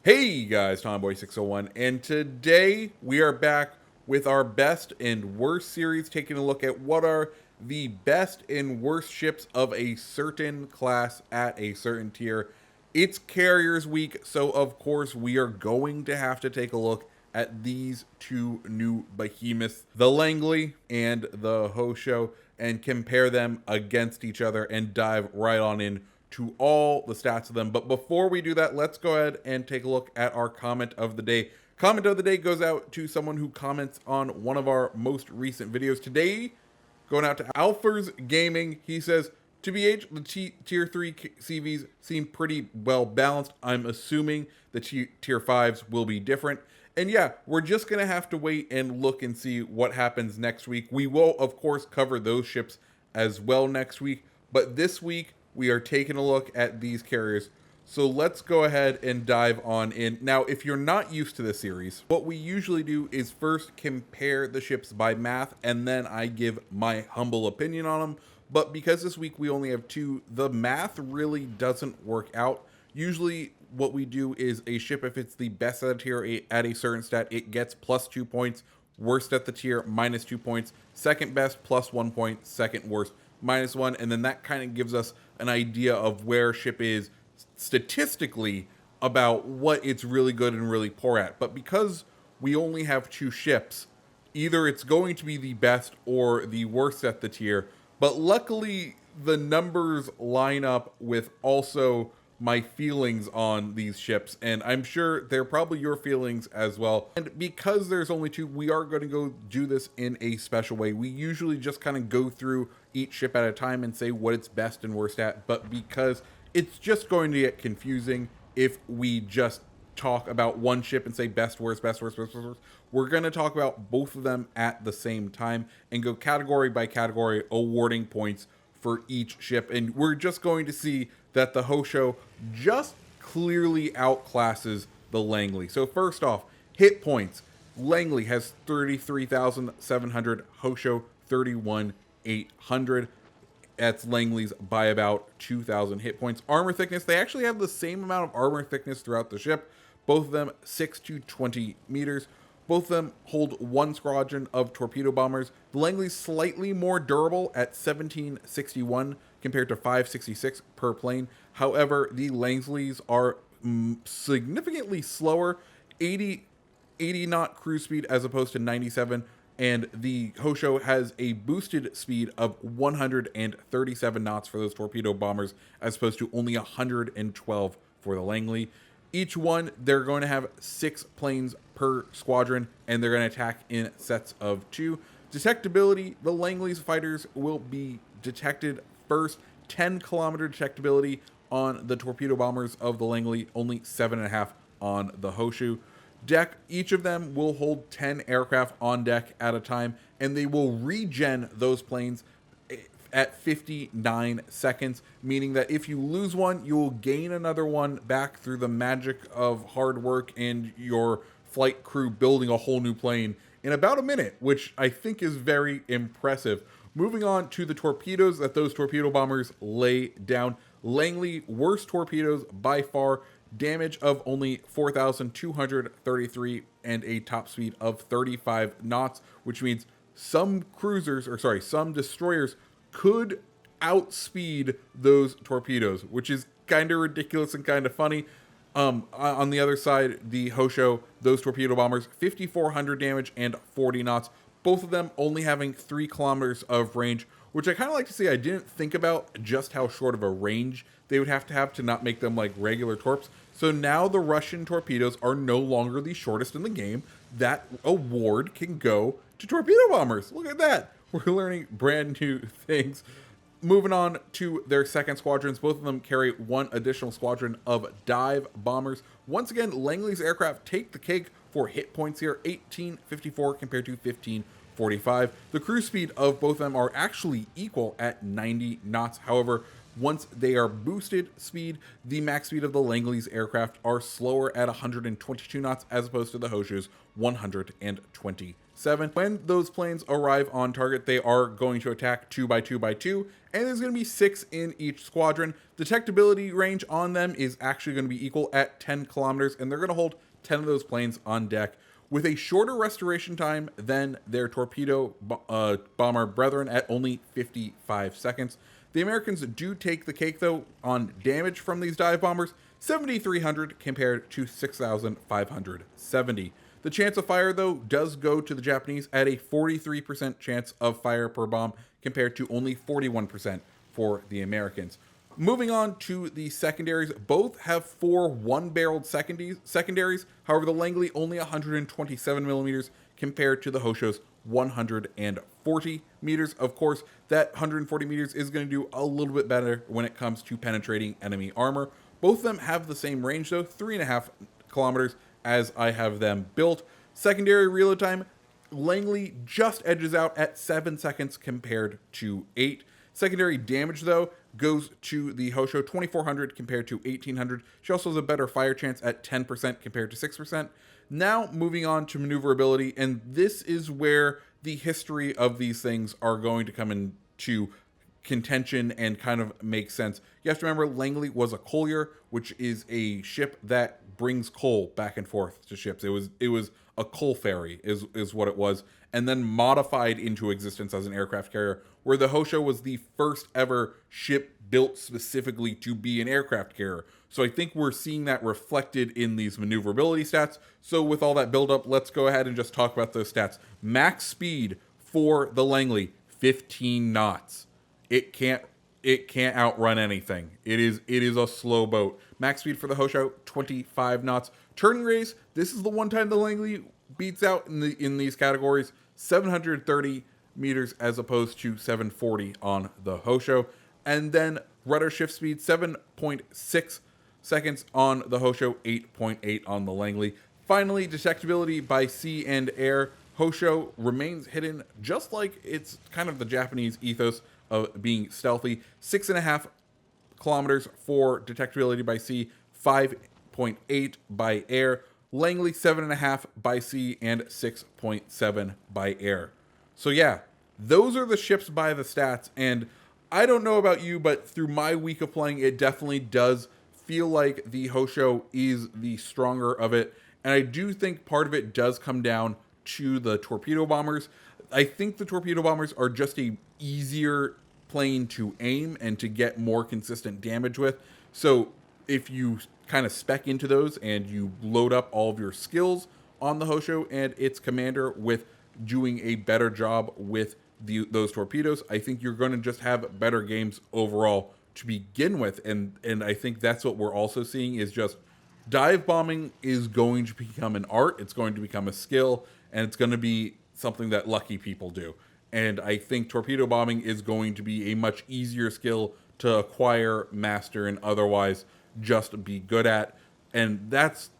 Hey guys, Tomboy601, and today we are back with our best and worst series, taking a look at what are the best and worst ships of a certain class at a certain tier. It's Carriers Week, so of course we are going to have to take a look at these two new behemoths, the Langley and the Hosho, and compare them against each other and dive right on in to all the stats of them. But before we do that, let's go ahead and take a look at our comment of the day. Comment of the day goes out to someone who comments on one of our most recent videos. Today, going out to Alphers Gaming. He says, TBH, the tier 3 CVs seem pretty well balanced. I'm assuming the tier 5s will be different. And yeah, we're just going to have to wait and look and see what happens next week. We will, of course, cover those ships as well next week. But this week, we are taking a look at these carriers. So let's go ahead and dive on in. Now, if you're not used to the series, what we usually do is first compare the ships by math, and then I give my humble opinion on them. But because this week we only have two, the math really doesn't work out. Usually what we do is a ship, if it's the best at a tier at a certain stat, it gets plus 2 points. Worst at the tier, minus 2 points. Second best, plus 1 point. Second worst, minus 1. And then that kind of gives us an idea of where ship is statistically about what it's really good and really poor at. But because we only have two ships, either it's going to be the best or the worst at the tier. But luckily, the numbers line up with also my feelings on these ships, and I'm sure they're probably your feelings as well. And because there's only two, we are going to go do this in a special way. We usually just kind of go through each ship at a time and say what it's best and worst at, but because it's just going to get confusing if we just talk about one ship and say best, worst, best, worst, best, worst. We're going to talk about both of them at the same time and go category by category, awarding points for each ship. And we're just going to see that the Hosho just clearly outclasses the Langley. So first off, hit points. Langley has 33,700, Hosho 31,800. That's Langley's by about 2,000 hit points. Armor thickness, they actually have the same amount of armor thickness throughout the ship. Both of them 6 to 20 meters. Both of them hold one squadron of torpedo bombers. The Langley's slightly more durable at 1761 compared to 566 per plane. However, the Langleys are significantly slower, 80 knot cruise speed as opposed to 97. And the Hosho has a boosted speed of 137 knots for those torpedo bombers as opposed to only 112 for the Langley. Each one, they're going to have 6 planes per squadron, and they're going to attack in sets of 2. Detectability, the Langley's fighters will be detected first. 10-kilometer detectability on the torpedo bombers of the Langley, only 7.5 on the Hosho. Deck, each of them will hold 10 aircraft on deck at a time, and they will regen those planes at 59 seconds, meaning that if you lose one, you will gain another one back through the magic of hard work and your flight crew building a whole new plane in about a minute, which I think is very impressive. Moving on to the torpedoes that those torpedo bombers lay down. Langley, worst torpedoes by far, damage of only 4,233 and a top speed of 35 knots, which means some destroyers could outspeed those torpedoes, which is kind of ridiculous and kind of funny. On the other side, the Hosho, those torpedo bombers, 5,400 damage and 40 knots, both of them only having 3 kilometers of range, which I kind of like to see. I didn't think about just how short of a range they would have to not make them like regular torps. So now the Russian torpedoes are no longer the shortest in the game. That award can go to torpedo bombers. Look at that. We're learning brand new things. Moving on to their second squadrons, both of them carry one additional squadron of dive bombers. Once again, Langley's aircraft take the cake for hit points here, 1854 compared to 1545. The cruise speed of both of them are actually equal at 90 knots. However, once they are boosted speed, the max speed of the Langley's aircraft are slower at 122 knots as opposed to the Hosho's 120 7. When those planes arrive on target, they are going to attack 2 by 2 by 2, and there's going to be 6 in each squadron. Detectability range on them is actually going to be equal at 10 kilometers, and they're going to hold 10 of those planes on deck with a shorter restoration time than their torpedo bomber brethren at only 55 seconds. The Americans do take the cake, though, on damage from these dive bombers, 7,300 compared to 6,570. The chance of fire, though, does go to the Japanese at a 43% chance of fire per bomb compared to only 41% for the Americans. Moving on to the secondaries, both have 4 one-barreled secondaries. However, the Langley only 127 millimeters compared to the Hosho's 140 meters. Of course, that 140 meters is going to do a little bit better when it comes to penetrating enemy armor. Both of them have the same range, though, 3.5 kilometers as I have them built. Secondary reload time, Langley just edges out at 7 seconds compared to 8. Secondary damage, though, goes to the Hosho, 2,400 compared to 1,800. She also has a better fire chance at 10% compared to 6%. Now, moving on to maneuverability, and this is where the history of these things are going to come into contention and kind of make sense. You have to remember, Langley was a collier, which is a ship that brings coal back and forth to ships. It was a coal ferry is what it was, and then modified into existence as an aircraft carrier, where the Hosho was the first ever ship built specifically to be an aircraft carrier. So I think we're seeing that reflected in these maneuverability stats. So with all that buildup, let's go ahead and just talk about those stats. Max speed for the Langley, 15 knots. It can't outrun anything. It is a slow boat. Max speed for the Hosho, 25 knots. Turning radius, this is the one time the Langley beats out in these categories, 730 meters as opposed to 740 on the Hosho. And then rudder shift speed, 7.6 seconds on the Hosho, 8.8 on the Langley. Finally, detectability by sea and air. Hosho remains hidden, just like it's kind of the Japanese ethos of being stealthy. 6.5 kilometers for detectability by sea, 5.8 by air. Langley, 7.5 by sea, and 6.7 by air. So yeah, those are the ships by the stats, and I don't know about you, but through my week of playing, it definitely does feel like the Hosho is the stronger of it, and I do think part of it does come down to the torpedo bombers. I think the torpedo bombers are just a easier plane to aim and to get more consistent damage with. So if you kind of spec into those and you load up all of your skills on the Hosho and its commander with doing a better job with those torpedoes, I think you're going to just have better games overall to begin with. And I think that's what we're also seeing is just dive bombing is going to become an art. It's going to become a skill, and it's going to be something that lucky people do. And I think torpedo bombing is going to be a much easier skill to acquire, master, and otherwise just be good at. And that's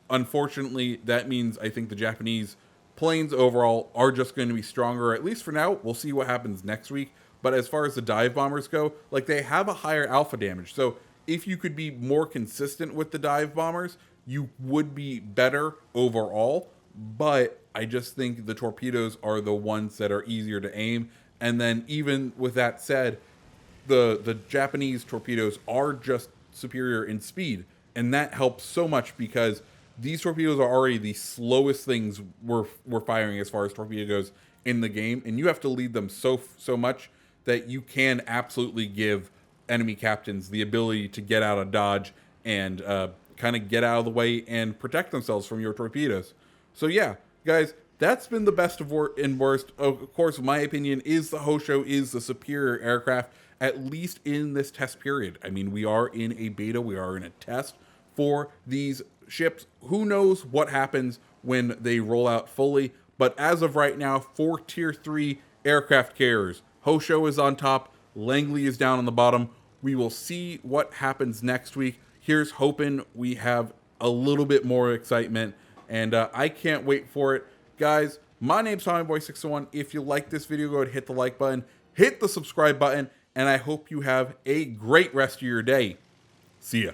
unfortunately, that means I think the Japanese planes overall are just going to be stronger, at least for now. We'll see what happens next week. But as far as the dive bombers go, like, they have a higher alpha damage. So if you could be more consistent with the dive bombers, you would be better overall. But I just think the torpedoes are the ones that are easier to aim. And then even with that said, the Japanese torpedoes are just superior in speed. And that helps so much because these torpedoes are already the slowest things we're firing as far as torpedo goes in the game. And you have to lead them so much that you can absolutely give enemy captains the ability to get out of dodge and kind of get out of the way and protect themselves from your torpedoes. So yeah, guys, that's been the best of and worst. Of course, my opinion is the Hosho is the superior aircraft, at least in this test period. I mean, we are in a beta, we are in a test for these ships. Who knows what happens when they roll out fully, but as of right now, for Tier 3 aircraft carriers, Hosho is on top, Langley is down on the bottom. We will see what happens next week. Here's hoping we have a little bit more excitement, and I can't wait for it. Guys, my name's TommyBoy601. If you like this video, go ahead and hit the like button, hit the subscribe button, and I hope you have a great rest of your day. See ya.